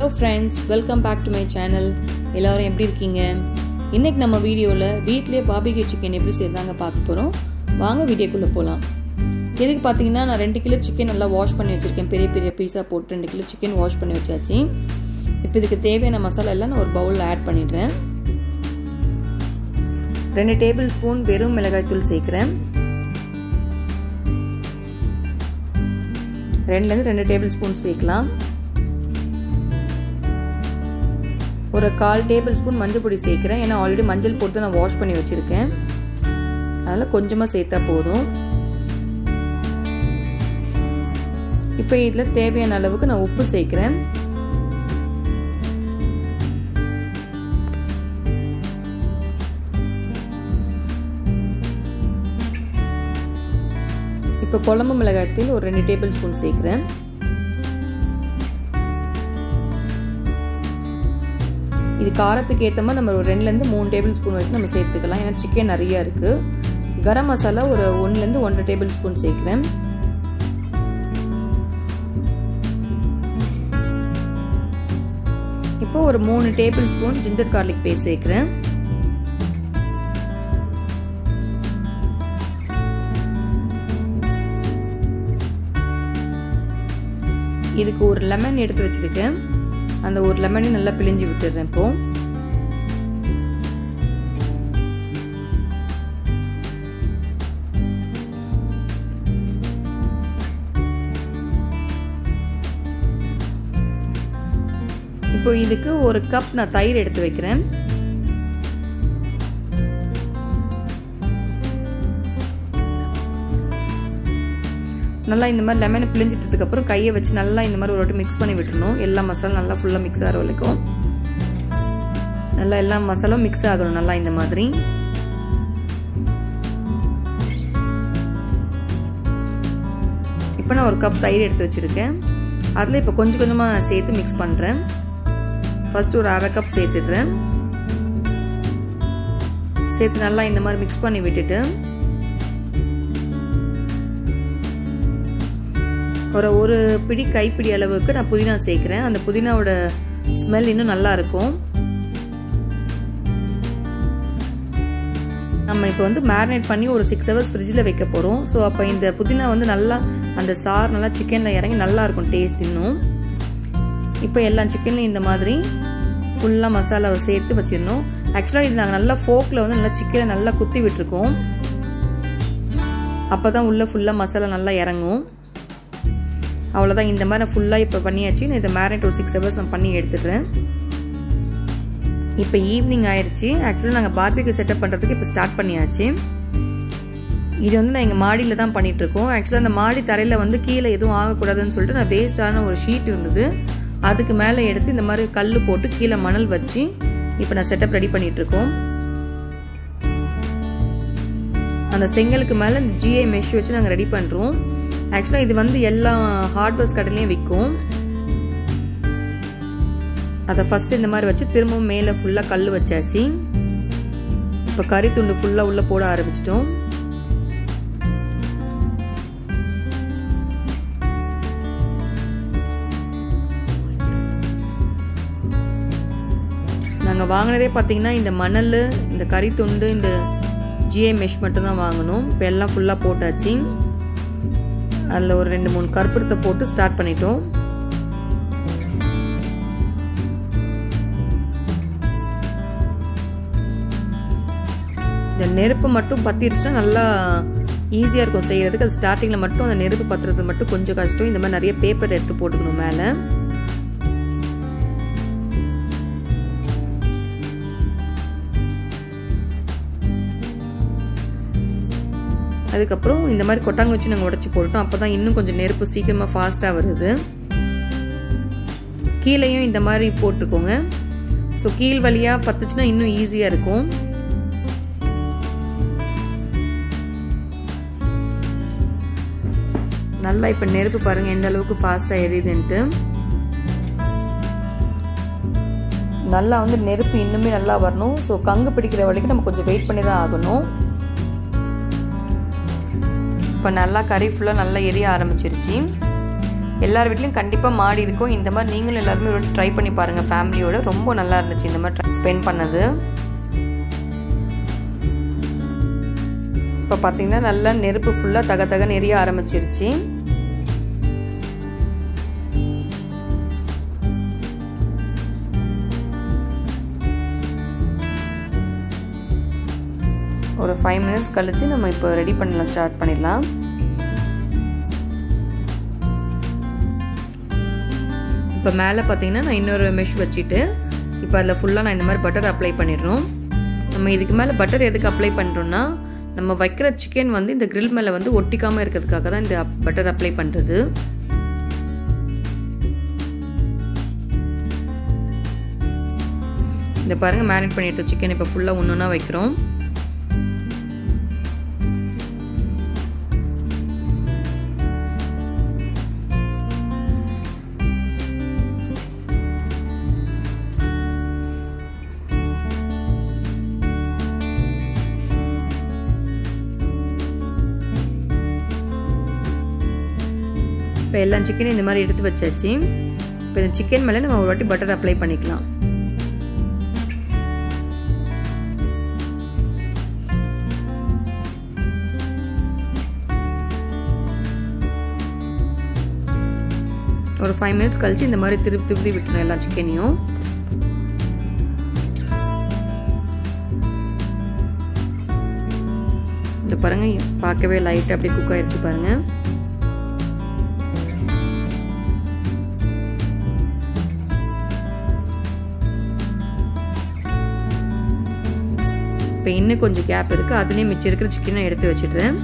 Hello friends, welcome back to my channel. எல்லாரும் எப்படி இருக்கீங்க? இன்னைக்கு நம்ம வீடியோல வீட்லயே barbeque chicken எப்படி செய்யறாங்க பார்க்க போறோம். வாங்க வீடியோக்குள்ள போலாம். இதுக்கு பாத்தீங்கன்னா நான் 2 கிலோ chicken நல்லா வாஷ் பண்ணி வச்சிருக்கேன். பெரிய பெரிய பீஸா போட்டு 2 கிலோ chicken வாஷ் பண்ணி வச்சாச்சு. இப்போ இதுக்கு தேவையான மசாலா எல்லாம் நான் ஒரு பவுல்ல ஆட் பண்ணிடுறேன். 2 டேபிள்ஸ்பூன் வெறும் மிளகாய் தூள் சேர்க்கிறேன். 2 டேபிள்ஸ்பூன் சேர்க்கலாம். ஒரு 1/4 டேபிள்ஸ்பூன் மஞ்சள் பொடி சேர்க்கிறேன். ஏன்னா ஆல்ரெடி மஞ்சள் போட்டு நான் வாஷ் பண்ணி வச்சிருக்கேன். அதனால கொஞ்சமா சேர்த்தா போதும். இப்போ இதுல தேவையான அளவுக்கு நான் உப்பு சேர்க்கிறேன். இப்போ குழம்பு மிளகாய் தூள் ஒரு 2 டேபிள்ஸ்பூன் சேர்க்கிறேன். இது காரத்துக்கு ஏத்த மாதிரி நம்ம ஒரு 2 ல இருந்து 3 டேபிள்ஸ்பூன் வரைக்கும் நம்ம சேர்த்துக்கலாம். ஏன்னா chicken நிறைய இருக்கு. கரம் மசாலா ஒரு 1 ல இருந்து 1.5 டேபிள்ஸ்பூன் சேர்க்கிறேன். இப்போ ஒரு 3 டேபிள்ஸ்பூன் ginger garlic paste சேர்க்கிறேன். இதுக்கு ஒரு லெமன் எடுத்து வச்சிருக்கேன். அந்த ஒரு லெமனை நல்லா பிழிஞ்சு விட்டுறேன். இப்போ இதுக்கு ஒரு கப் நான் தயிர் எடுத்து வைக்கிறேன். நல்லா இந்த மாதிரி லெமனை பிழிஞ்சிட்டதுக்கு அப்புறம் கையை வச்சு நல்லா இந்த மாதிரி ஒரு வாட்டி மிக்ஸ் பண்ணி விட்டுறணும். எல்லா மசாலா நல்லா ஃபுல்லா மிக்ஸ் ஆகிற வரைக்கும் நல்லா எல்லா மசாலாவும் மிக்ஸ் ஆகணும் நல்லா இந்த மாதிரி. இப்போ நான் ஒரு கப் தயிர் எடுத்து வச்சிருக்கேன். அதில் இப்போ கொஞ்சம் கொஞ்சமா சேர்த்து மிக்ஸ் பண்றேன். ஃபர்ஸ்ட் ஒரு 1/2 கப் சேர்த்துடுறேன். சேர்த்து நல்லா இந்த மாதிரி மிக்ஸ் பண்ணி விட்டுட்டு ஒரு பிடி கைப்பிடி அளவுக்கு நான் புதினா சேர்க்கிறேன். அந்த புதினாவோட ஸ்மெல் இன்னும் நல்லா இருக்கும். நம்ம இப்போ வந்து மேரினேட் பண்ணி ஒரு 6 hours ஃப்ரிட்ஜில் வைக்க போறோம். ஸோ அப்போ இந்த புதினா வந்து நல்லா அந்த சார் நல்லா சிக்கன்ல இறங்கி நல்லா இருக்கும் டேஸ்ட் இன்னும். இப்போ எல்லா சிக்கன்லையும் இந்த மாதிரி ஃபுல்லா மசாலாவை சேர்த்து வச்சிடணும். ஆக்சுவலாக இது நாங்கள் நல்லா ஃபோக்ல வந்து நல்லா சிக்கனை நல்லா குத்தி விட்டுருக்கோம். அப்போதான் உள்ள ஃபுல்லா மசாலா நல்லா இறங்கும். அவ்வளோதான். இந்த மாதிரி ஃபுல்லாக இப்போ பண்ணியாச்சு. நான் இதை மேரினேட் ஒரு 6 hours நான் பண்ணி எடுத்துடுறேன். இப்போ ஈவினிங் ஆயிடுச்சு. ஆக்சுவலாக நாங்கள் பார்பிக்யூ செட்டப் பண்ணுறதுக்கு இப்போ ஸ்டார்ட் பண்ணியாச்சு. இது வந்து நான் எங்கள் மாடியில் தான் பண்ணிட்டு இருக்கோம். ஆக்சுவலாக அந்த மாடி தரையில் வந்து கீழே எதுவும் ஆகக்கூடாதுன்னு சொல்லிட்டு நான் வேஸ்டான ஒரு ஷீட் இருந்தது. அதுக்கு மேலே எடுத்து இந்த மாதிரி கல் போட்டு கீழே மணல் வச்சு இப்போ நான் செட்டப் ரெடி பண்ணிட்டு இருக்கோம். அந்த செங்கலுக்கு மேலே இந்த GI மெஷ் வச்சு நாங்கள் ரெடி பண்ணுறோம். ஆக்சுவலாக இது வந்து எல்லா ஹார்ட்வேர்ஸ் கடையிலையும் விற்கும். அதை ஃபர்ஸ்ட் இந்த மாதிரி வச்சு திரும்பவும் மேலே ஃபுல்லாக கல் வச்சாச்சு. இப்போ கறி துண்டு ஃபுல்லாக உள்ள போட ஆரம்பிச்சிட்டோம். நாங்கள் வாங்கினதே பார்த்தீங்கன்னா இந்த மணல், இந்த கறி துண்டு, இந்த GI மெஷ் மட்டும் தான் வாங்கணும். இப்போ எல்லாம் ஃபுல்லாக போட்டாச்சு. அதில் ஒரு 2-3 கற்பூரத்தை போட்டு ஸ்டார்ட் பண்ணிட்டோம். இந்த நெருப்பு மட்டும் பத்திருச்சுன்னா நல்லா ஈஸியாக இருக்கும் செய்யறதுக்கு. அது ஸ்டார்டிங்கில் மட்டும் அந்த நெருப்பு பத்துறது மட்டும் கொஞ்சம் கஷ்டம். இந்த மாதிரி நிறைய பேப்பர் எடுத்து போட்டுக்கணும் மேலே. அதுக்கப்புறம் இந்த மாதிரி கொட்டாங்க வச்சு நாங்கள் உடச்சி போட்டோம். அப்போ தான் இன்னும் கொஞ்சம் நெருப்பு சீக்கிரமாக ஃபாஸ்ட்டாக வருது. கீழையும் இந்த மாதிரி போட்டுக்கோங்க. ஸோ கீழ் வழியாக பத்துச்சுன்னா இன்னும் ஈஸியாக இருக்கும். நல்லா இப்போ நெருப்பு பாருங்க எந்த அளவுக்கு ஃபாஸ்ட்டாக எரியுதுன்ட்டு. நல்லா வந்து நெருப்பு இன்னுமே நல்லா வரணும். ஸோ கங்கு பிடிக்கிற வரைக்கும் நம்ம கொஞ்சம் வெயிட் பண்ணி தான் ஆகணும். இப்போ நல்லா கறி ஃபுல்லாக நல்லா எரிய ஆரம்பிச்சிருச்சு. எல்லார் வீட்லையும் கண்டிப்பாக மாடி இருக்கும். இந்த மாதிரி நீங்களும் எல்லாருமே ஒரு ட்ரை பண்ணி பாருங்கள் ஃபேமிலியோட. ரொம்ப நல்லா இருந்துச்சு இந்த மாதிரி ஸ்பெண்ட் பண்ணது. இப்போ பார்த்தீங்கன்னா நல்லா நெருப்பு ஃபுல்லாக தக தகன்னு எரிய ஆரம்பிச்சிருச்சு. ஒரு 5 மினிட்ஸ் கழிச்சு நம்ம இப்போ ரெடி பண்ணலாம், ஸ்டார்ட் பண்ணிடலாம். இப்போ மேலே பார்த்தீங்கன்னா நான் இன்னொரு மெஷ் வச்சுட்டு இப்போ அதில் ஃபுல்லாக நான் இந்த மாதிரி பட்டர் அப்ளை பண்ணிடுறோம். நம்ம இதுக்கு மேலே பட்டர் எதுக்கு அப்ளை பண்ணுறோன்னா, நம்ம வைக்கிற சிக்கன் வந்து இந்த கிரில் மேலே வந்து ஒட்டிக்காமல் இருக்கிறதுக்காக தான் இந்த பட்டர் அப்ளை பண்ணுறது. இந்த பாருங்கள், மேரினேட் பண்ணி எடுத்த சிக்கன் இப்போ ஃபுல்லாக ஒன்று ஒன்றா வைக்கிறோம். இப்போ எல்லா சிக்கனும் இந்த மாதிரி எடுத்து வச்சாச்சு. இப்போ இந்த சிக்கன் மேலே நம்ம ஒரு வாட்டி பட்டர் அப்ளை பண்ணிக்கலாம். ஒரு 5 மினிட்ஸ் கழிச்சு இந்த மாதிரி திருப்பி விட்டுரும் எல்லா சிக்கனையும். இந்த பாருங்க, பார்க்கவே லைட்டாக அப்படியே குக் ஆயிடுச்சு பாருங்க. இப்போ இன்னும் கொஞ்சம் கேப் இருக்குது, அதுலேயும் மிச்சம் இருக்கிற சிக்கனை எடுத்து வச்சிடுறேன்.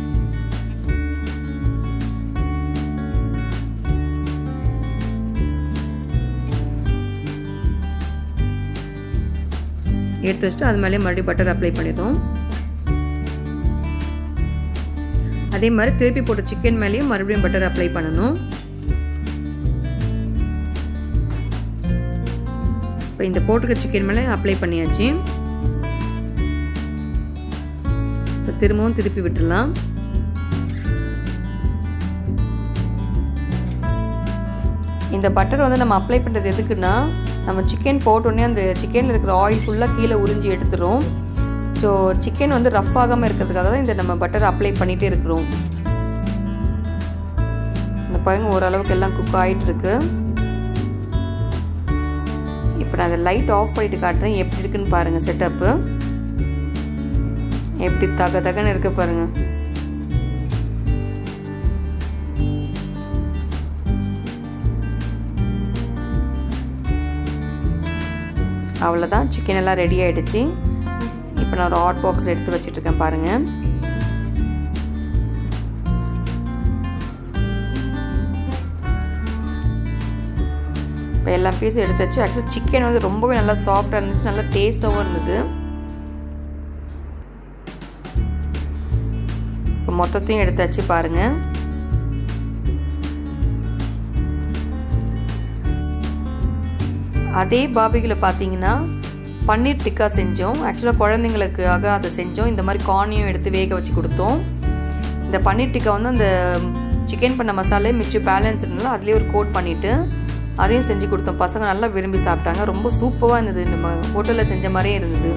எடுத்து வச்சுட்டு அது மேலே மறுபடியும் பட்டர் அப்ளை பண்ணிடுறோம். அதே மாதிரி திருப்பி போட்ட சிக்கன் மேலேயும் மறுபடியும் பட்டர் அப்ளை பண்ணணும். இப்போ இந்த போட்டிருக்க சிக்கன் மேலே அப்ளை பண்ணியாச்சு. திரும்பவும் திருப்பி விட்டுடலாம். இந்த பட்டர் வந்து நம்ம அப்ளை பண்ணுறது எதுக்குன்னா, நம்ம சிக்கன் போட்டோடனே அந்த சிக்கனில் இருக்கிற ஆயில் ஃபுல்லாக கீழே உறிஞ்சி எடுத்துரும். ஸோ சிக்கன் வந்து ரஃப் ஆகாமல் இருக்கிறதுக்காக தான் இந்த நம்ம பட்டர் அப்ளை பண்ணிகிட்டே இருக்கிறோம். இந்த பாருங்க, ஓரளவுக்கு எல்லாம் குக் ஆகிட்டு இருக்கு. இப்போ நான் அதை லைட் ஆஃப் பண்ணிட்டு காட்டுறேன், எப்படி இருக்குன்னு பாருங்கள். செட்டப்பு எப்படி தக தகன்னு இருக்கு பாருங்க. அவ்வளோதான், சிக்கன் எல்லாம் ரெடி ஆகிடுச்சு. இப்போ நான் ஒரு ஹாட் பாக்ஸ் எடுத்து வச்சிட்ருக்கேன் பாருங்க. இப்போ எல்லா பீஸும் எடுத்து வச்சு, ஆக்சுவலி சிக்கன் வந்து ரொம்பவே நல்லா சாஃப்டாக இருந்துச்சு, நல்லா டேஸ்ட்டாகவும் இருந்தது. மொத்தத்தையும் எடுத்தாச்சு பாருங்க. அதே பார்பிக்யூல பார்த்தீங்கன்னா பன்னீர் டிக்கா செஞ்சோம். ஆக்சுவலாக குழந்தைங்களுக்காக அதை செஞ்சோம். இந்த மாதிரி கார்னையும் எடுத்து வேக வச்சு கொடுத்தோம். இந்த பன்னீர் டிக்கா வந்து அந்த சிக்கன் பண்ண மசாலே மிச்சம் பேலன்ஸ் இருந்தாலும் அதுலேயே ஒரு கோட் பண்ணிவிட்டு அதையும் செஞ்சு கொடுத்தோம். பசங்க நல்லா விரும்பி சாப்பிட்டாங்க. ரொம்ப சூப்பராக இருந்தது, நம்ம ஹோட்டலில் செஞ்ச மாதிரியே இருந்தது.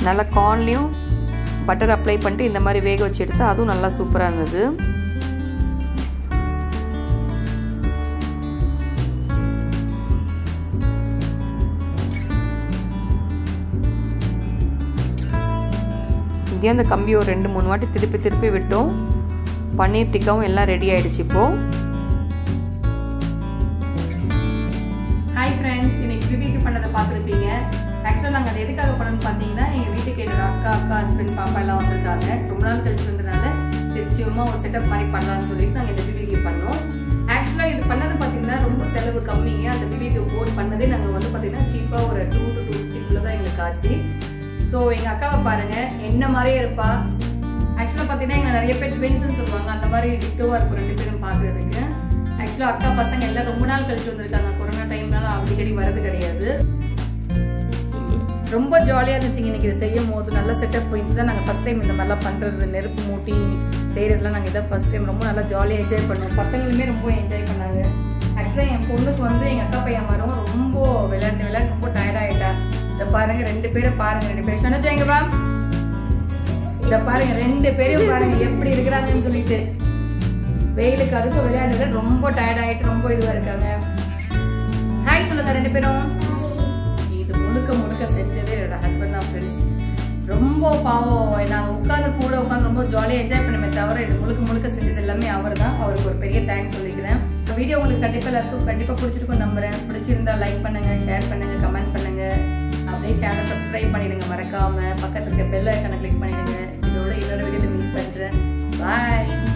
நல்லா கார்ன்லேயும் பட்டர் அப்ளை பண்ணிட்டு இந்த மாதிரி வேக வச்சு எடுத்து அதுவும் நல்லா சூப்பராக இருந்தது. இதே அந்த கம்பி ஒரு 2-3 வாட்டி திருப்பி விட்டோம். பன்னீர் டிக்காவும் எல்லாம் ரெடி ஆயிடுச்சு. இப்போ ஹாய் ஃப்ரெண்ட்ஸ், இன்னைக்கு ரிவ்யூ பண்ணதை பார்த்துருப்பீங்க. ஆக்சுவலாக நாங்கள் அதை எதுக்காக பண்ணணும்னு பார்த்தீங்கன்னா, எங்கள் வீட்டுக்கு என்னோட அக்கா ஹஸ்பண்ட் பாப்பா எல்லாம் வந்திருக்காங்க. ரொம்ப நாள் கழிச்சு வந்ததுனால சரி சும்மா ஒரு செட்டப் மாதிரி பண்ணலாம்னு சொல்லிட்டு நாங்கள் இந்த ரிவ்யூ பண்ணோம். ஆக்சுவலாக இது பண்ணது பார்த்தீங்கன்னா ரொம்ப செலவு கம்மிங்க. அந்த ரிவ்யூ போர்ட் பண்ணதே நாங்கள் வந்து பார்த்தீங்கன்னா சீப்பாக ஒரு 2 to 250 தான் எங்களுக்கு ஆச்சு. ஸோ எங்கள் அக்காவை பாருங்கள், என்ன மாதிரியே இருப்பா. ஆக்சுவலாக பார்த்தீங்கன்னா எங்களை நிறைய பேர் ட்வின்ஸ்ன்னு சொல்லுவாங்க, அந்த மாதிரி டிட்டோவாக இருக்கும் 2 பேரும் பார்க்குறதுக்கு. ஆக்சுவலாக அக்கா பசங்க எல்லாம் ரொம்ப நாள் கழிச்சு வந்திருக்காங்க. கொரோனா டைம்னால அடிக்கடி வரது கிடையாது. ரொம்ப ஜாலியாக இருந்துச்சுங்க இன்னைக்கு இதை செய்யும் போது. நல்ல செட்டப் போயிட்டு தான் நாங்கள் ஃபஸ்ட் டைம் இந்த மாதிரிலாம் பண்ணுறது, நெருப்பு மூட்டி செய்கிறதுலாம் நாங்கள் இதான் ஃபஸ்ட் டைம். ரொம்ப நல்லா ஜாலியாக என்ஜாய் பண்ணோம். பசங்களுமே ரொம்ப என்ஜாய் பண்ணாங்க. ஆக்சுவலாக என் பொண்ணுக்கு வந்து எங்கள் அக்கா பையன் வரும் ரொம்ப விளையாட்டு ரொம்ப டயர்டாகிட்டா. இதை பாருங்க 2 பேரும் பாருங்க, 2 பேரும் சொன்னச்சாங்கப்பா. இதை பாருங்க 2 பேரும் பாருங்க எப்படி இருக்கிறாங்கன்னு சொல்லிட்டு. வெயிலுக்கு அதுக்கும் விளையாடுறது ரொம்ப டயர்ட் ஆகிட்டு ரொம்ப இதுவாக இருக்காங்க. ஹாய் சொல்லுங்க 2 பேரும். இது முழுக்க செஞ்சது என்னோட ஹஸ்பண்ட் தான் ஃப்ரெண்ட்ஸ். ரொம்ப பாவம், நாங்கள் கூட உட்காந்து ரொம்ப ஜாலியாக என்ஜாய் பண்ணுமே தவிர இது முழுக்க செஞ்சது எல்லாமே அவர் தான். அவருக்கு ஒரு பெரிய தேங்க்ஸ் சொல்லிக்கிறேன். இந்த வீடியோ உங்களுக்கு கண்டிப்பாக பிடிச்சிருக்கும் நம்புறேன். பிடிச்சிருந்தா லைக் பண்ணுங்க, ஷேர் பண்ணுங்க, கமெண்ட் பண்ணுங்க. அப்படியே சேனலை சப்ஸ்கிரைப் பண்ணிடுங்க மறக்காம. பக்கத்துல இருக்க பெல் ஐக்கானை கிளிக் பண்ணிடுங்க. இதோட இன்னொரு வீடியோவில் மீட் பண்றேன். பாய்.